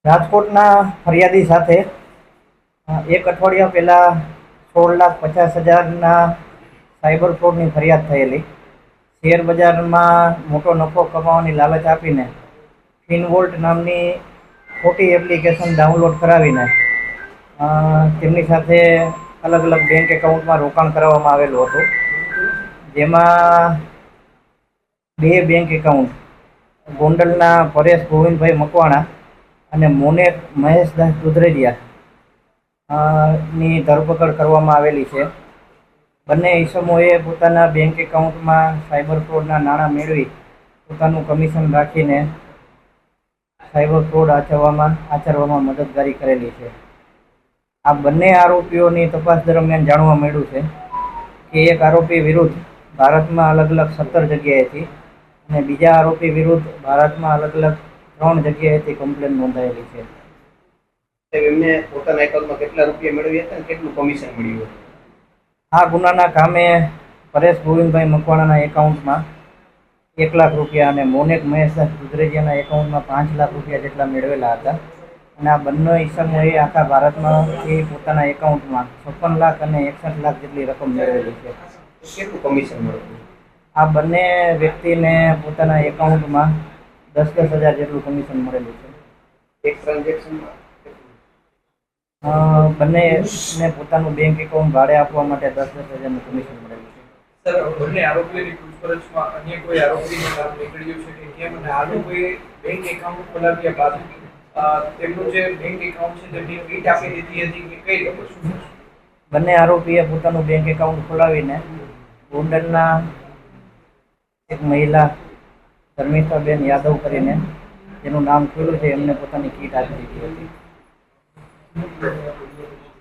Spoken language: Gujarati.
રાજકોટના ફરિયાદી સાથે એક અઠવાડિયા પહેલાં 16,50,000ના સાયબર ફ્રોડની ફરિયાદ થયેલી. શેર બજારમાં મોટો નફો કમાવાની લાલચ આપીને ફિનવોલ્ટ નામની ખોટી એપ્લિકેશન ડાઉનલોડ કરાવીને તેમની સાથે અલગ અલગ બેંક એકાઉન્ટમાં રોકાણ કરાવવામાં આવેલું હતું, જેમાં બે બેંક એકાઉન્ટ ગોંડલના પરેશ ગોવિંદભાઈ મકવાણા અને મોનેટ મહેશદાસ દુધરેજિયા ની ધરપકડ કરવામાં આવેલી છે. બંને ઈસમોએ પોતાના બેંક એકાઉન્ટમાં સાયબર ફ્રોડના નાણાં મેળવી પોતાનું કમિશન રાખીને સાયબર ફ્રોડ આચરવામાં મદદગારી કરેલી છે. આ બંને આરોપીઓની તપાસ દરમિયાન જાણવા મળ્યું છે કે એક આરોપી વિરુદ્ધ ભારતમાં અલગ અલગ 17 જગ્યાએથી અને બીજા આરોપી વિરુદ્ધ ભારતમાં અલગ અલગ 3 જગ્યાએથી કમ્પ્લેન નોંધાયેલી છે. એમને પોતાના એકાઉન્ટમાં કેટલા રૂપિયા મેળવ્યા હતા અને કેટલું કમિશન મળ્યું હતું? આ ગુનાના કામે પરેશ ગોવિંદભાઈ મકવાણાના એકાઉન્ટમાં 1 લાખ રૂપિયા અને મોનેટ મહેશદાસ દુધરેજિયાના એકાઉન્ટમાં 5 લાખ રૂપિયા જેટલા મેળવેલા હતા. અને આ બંને ઈસમોએ આખા ભારતમાંથી પોતાના એકાઉન્ટમાં 56 લાખ અને 61 લાખ જેટલી રકમ મેળવેલી છે. કેટલું કમિશન મળ્યું? આ બંને વ્યક્તિને પોતાના એકાઉન્ટમાં 10,000 જેટલું કમિશન મળેલું છે. એક ટ્રાન્ઝેક્શનમાં બંનેને પોતાનું બેંક એકાઉન્ટ ભાડે આપવા માટે 10,000નું કમિશન મળેલું છે. સર, બંને આરોપીઓની પૂછપરછમાં અન્ય કોઈ આરોપીનું નામ નીકળ્યું છે કે કેમ, અને હાલનું કોઈ બેંક એકાઉન્ટ ખોલાવ્યા બાદ તેમનું જે બેંક એકાઉન્ટ છે તેમની ફીટ આપી દીધી હતી કે કઈ રીતે શું? બંને આરોપીએ પોતાનું બેંક એકાઉન્ટ ખોલાવીને ગોંડલના એક મહિલા ધર્મિષ્ઠાબેન યાદવ કરીને જેનું નામ ખુલ્લું છે એમને પોતાની કીટ આપી દીધી હતી.